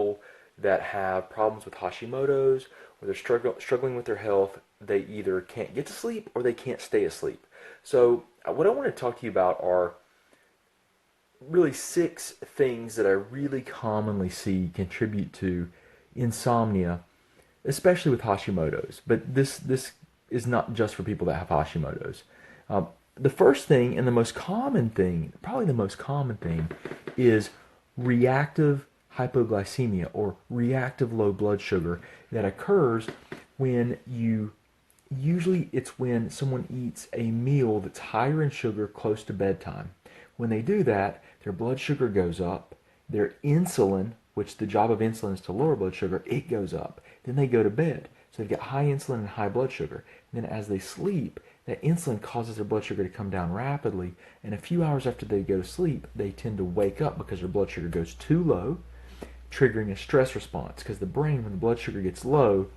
people that have problems with Hashimoto's, or they're struggling with their health. They either can't get to sleep or they can't stay asleep. So what I want to talk to you about are really 6 things that I really commonly see contribute to insomnia, especially with Hashimoto's. But this is not just for people that have Hashimoto's. The first thing and the most common thing, probably the most common thing, is reactive hypoglycemia or reactive low blood sugar that occurs when you usually it's when someone eats a meal that's higher in sugar close to bedtime. When they do that, their blood sugar goes up, their insulin, which the job of insulin is to lower blood sugar, it goes up. Then they go to bed. So they've got high insulin and high blood sugar. And then as they sleep, that insulin causes their blood sugar to come down rapidly. And a few hours after they go to sleep, they tend to wake up because their blood sugar goes too low, triggering a stress response. Because the brain, when the blood sugar gets low,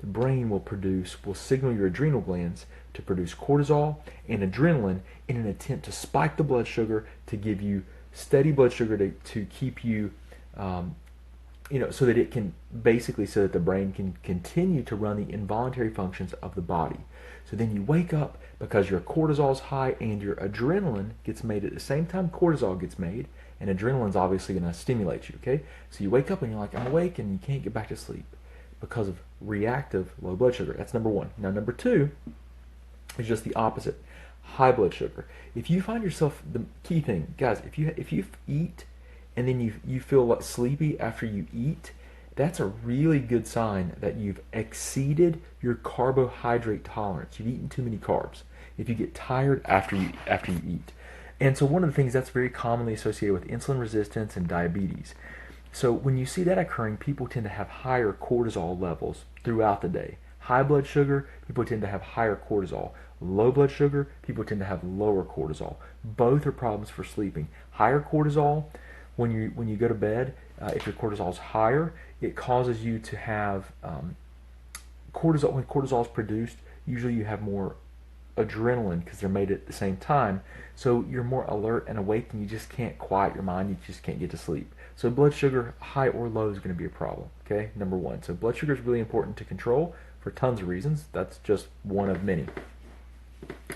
the brain will signal your adrenal glands to produce cortisol and adrenaline in an attempt to spike the blood sugar to give you steady blood sugar to keep you, so that it can so that the brain can continue to run the involuntary functions of the body. So then you wake up because your cortisol is high and your adrenaline gets made at the same time cortisol gets made, and adrenaline's obviously going to stimulate you, okay? So you wake up and you're like, I'm awake, and you can't get back to sleep because of reactive low blood sugar. That's number one. Now, number two is just the opposite, high blood sugar. If you find yourself, the key thing, guys, if you eat and then you feel like sleepy after you eat, that's a really good sign that you've exceeded your carbohydrate tolerance. You've eaten too many carbs. If you get tired after you eat. And so one of the things that's very commonly associated with insulin resistance and diabetes. So when you see that occurring, people tend to have higher cortisol levels throughout the day. High blood sugar, people tend to have higher cortisol. Low blood sugar, people tend to have lower cortisol. Both are problems for sleeping. Higher cortisol, when you go to bed, if your cortisol is higher, it causes you to have cortisol. When cortisol is produced, usually you have more adrenaline because they're made at the same time. So you're more alert and awake, and you just can't quiet your mind. You just can't get to sleep. So blood sugar, high or low, is going to be a problem. Okay, number one. So blood sugar is really important to control for tons of reasons. That's just one of many.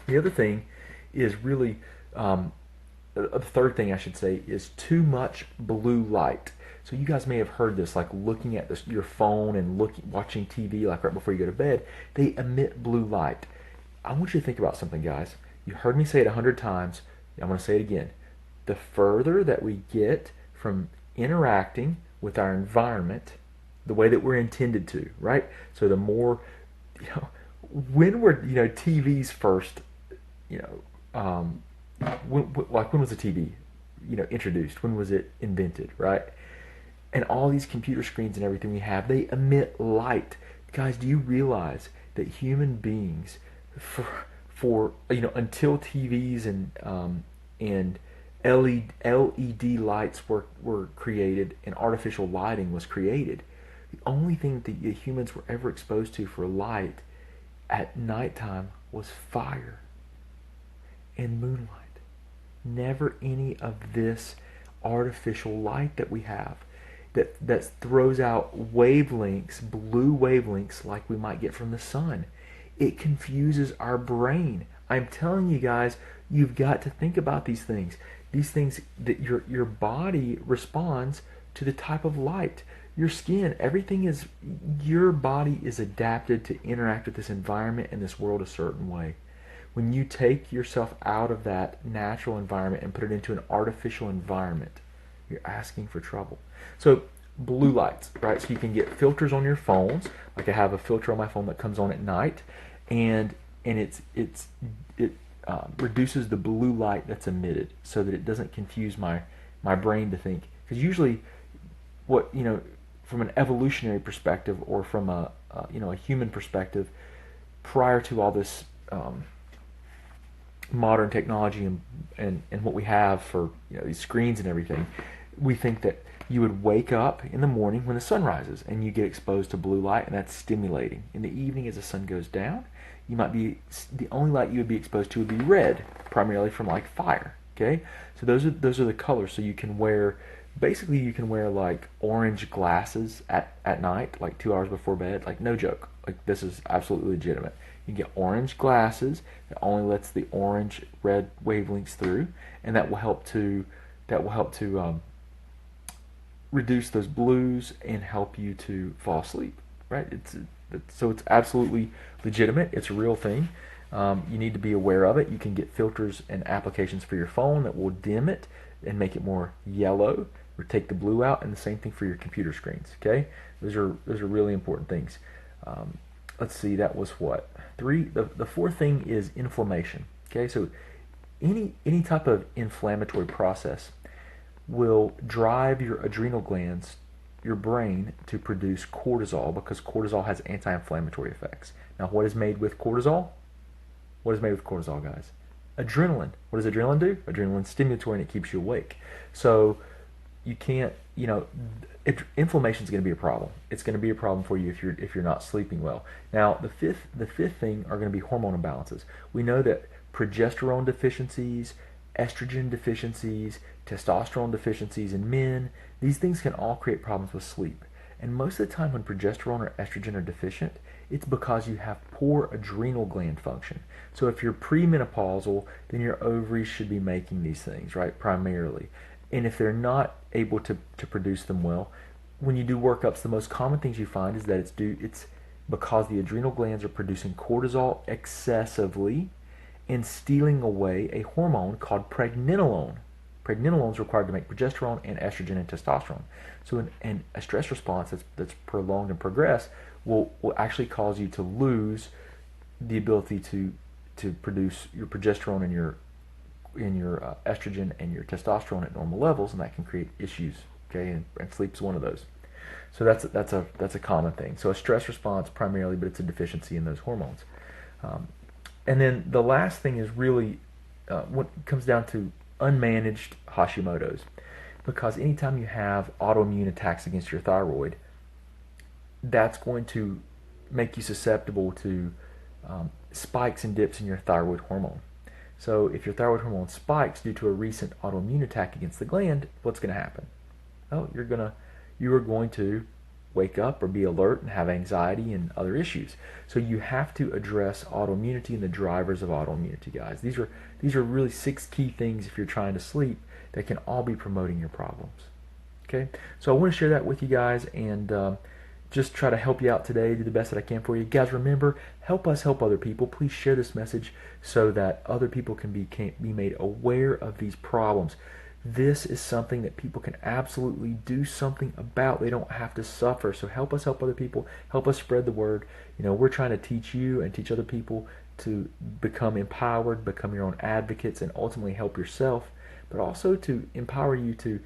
The other thing is really, the third thing I should say is too much blue light. So you guys may have heard this, like looking at your phone and watching TV, like right before you go to bed. They emit blue light. I want you to think about something, guys. You heard me say it 100 times. I'm going to say it again. The further that we get from interacting with our environment the way that we're intended to, right? So the more, when were, TVs first, when was the TV, introduced? When was it invented, right? And all these computer screens and everything we have, they emit light. Guys, do you realize that human beings, for until TVs and LED lights were created and artificial lighting was created, the only thing that the humans were ever exposed to for light at nighttime was fire and moonlight. Never any of this artificial light that we have that throws out wavelengths, blue wavelengths like we might get from the sun. It confuses our brain. I'm telling you guys, you've got to think about these things. These things that your body responds to the type of light. Your skin, your body is adapted to interact with this environment and this world a certain way. When you take yourself out of that natural environment and put it into an artificial environment, you're asking for trouble. So blue lights, right? So you can get filters on your phones. Like I have a filter on my phone that comes on at night, and it reduces the blue light that's emitted so that it doesn't confuse my brain to think. Because usually, from an evolutionary perspective or from a human perspective, prior to all this modern technology and what we have for these screens and everything, we think that you would wake up in the morning when the sun rises and you get exposed to blue light, and that's stimulating. In the evening, as the sun goes down, the only light you would be exposed to would be red, primarily from like fire. Okay, so those are the colors. So you can wear basically you can wear like orange glasses at night, like 2 hours before bed. Like no joke. Like this is absolutely legitimate. You get orange glasses that only lets the orange red wavelengths through, and that will help to reduce those blues and help you to fall asleep. Right? So it's absolutely legitimate. It's a real thing. You need to be aware of it. You can get filters and applications for your phone that will dim it and make it more yellow, or take the blue out, and the same thing for your computer screens. Okay, those are really important things. Let's see, that was what, three. The fourth thing is inflammation. Okay, so any type of inflammatory process will drive your adrenal glands, your brain, to produce cortisol, because cortisol has anti-inflammatory effects. Now, what is made with cortisol? What is made with cortisol, guys? Adrenaline. What does adrenaline do? Adrenaline's stimulatory and it keeps you awake. So you can't, inflammation is going to be a problem. It's going to be a problem for you if you're not sleeping well. Now, the fifth thing are going to be hormone imbalances. We know that progesterone deficiencies, estrogen deficiencies, testosterone deficiencies in men, these things can all create problems with sleep. And most of the time when progesterone or estrogen are deficient, it's because you have poor adrenal gland function. So if you're premenopausal, then your ovaries should be making these things, right, primarily. And if they're not able to produce them well, when you do workups, the most common things you find is that it's because the adrenal glands are producing cortisol excessively and stealing away a hormone called pregnenolone. Pregnenolone is required to make progesterone and estrogen and testosterone. So a stress response that's prolonged and progressed will actually cause you to lose the ability to produce your progesterone and your estrogen and your testosterone at normal levels, and that can create issues. Okay, and sleep's one of those. So that's a common thing. So a stress response primarily, but it's a deficiency in those hormones. And then the last thing is really what comes down to unmanaged Hashimoto's, because anytime you have autoimmune attacks against your thyroid, that's going to make you susceptible to spikes and dips in your thyroid hormone. So if your thyroid hormone spikes due to a recent autoimmune attack against the gland, what's going to happen? Oh, you are going to wake up or be alert and have anxiety and other issues. So you have to address autoimmunity and the drivers of autoimmunity, guys. These are really 6 key things if you're trying to sleep that can all be promoting your problems. Okay, so I want to share that with you guys and just try to help you out today, do the best that I can for you. Guys, remember, help us help other people. Please share this message so that other people can be made aware of these problems. This is something that people can absolutely do something about. They don't have to suffer. So help us help other people. Help us spread the word. We're trying to teach you and teach other people to become empowered, become your own advocates, and ultimately help yourself, but also to empower you to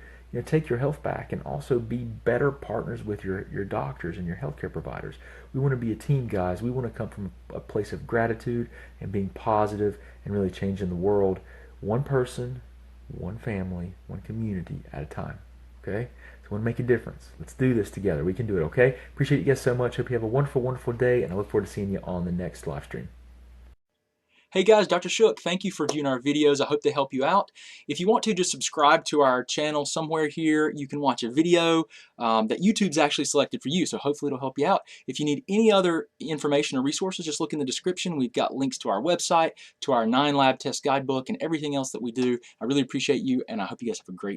take your health back and also be better partners with your doctors and your healthcare providers. We want to be a team, guys. We want to come from a place of gratitude and being positive and really changing the world, one person, one family, one community at a time. Okay? So we want to make a difference. Let's do this together. We can do it, okay? Appreciate you guys so much. Hope you have a wonderful, wonderful day, and I look forward to seeing you on the next live stream. Hey guys, Dr. Shook, thank you for viewing our videos. I hope they help you out. If you want to, just subscribe to our channel somewhere here. You can watch a video that YouTube's actually selected for you, so hopefully it'll help you out. If you need any other information or resources, just look in the description. We've got links to our website, to our 9 lab test guidebook, and everything else that we do. I really appreciate you, and I hope you guys have a great